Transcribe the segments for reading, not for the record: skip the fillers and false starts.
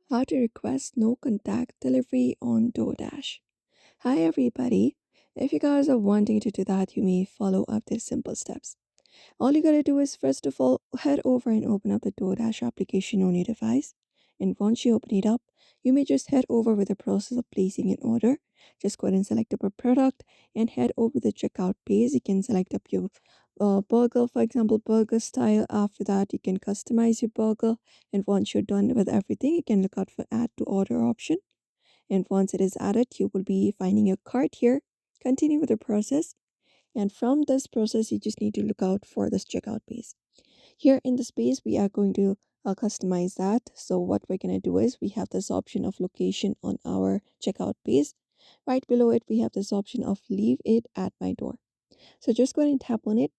How to request no contact delivery on DoorDash. Hi everybody. If you guys are wanting to do that, you may follow up these simple steps. All you gotta do is first of all head over and open up the DoorDash application on your device. And once you open it up, you may just head over with the process of placing an order. Just go ahead and select up a product and head over the checkout page. You can select up your burger, for example, burger style. After that, you can customize your burger. And once you're done with everything, you can look out for add to order option. And once it is added, you will be finding your cart here. Continue with the process. And from this process, you just need to look out for this checkout page. Here in the space, we are going to customize that. So what we're going to do is we have this option of location on our checkout page. Right below it, we have this option of leave it at my door. So just go ahead and tap on it,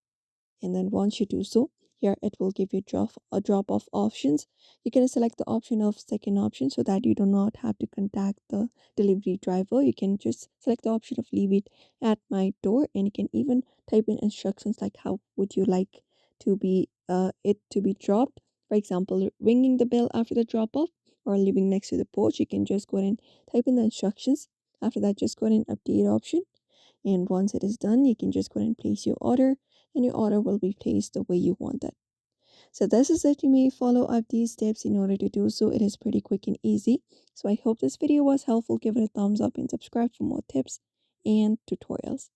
and then once you do so, here it will give you drop off options. You can select the option of second option so that you do not have to contact the delivery driver. You can just select the option of leave it at my door, and you can even type in instructions like how would you like to be it to be dropped. For example, ringing the bell after the drop off or leaving next to the porch. You can just go ahead and type in the instructions. After that, just go ahead and update option, and once it is done, you can just go ahead and place your order, and your order will be placed the way you want it. So this is it. You may follow up these steps in order to do so. It is pretty quick and easy. So I hope this video was helpful. Give it a thumbs up and subscribe for more tips and tutorials.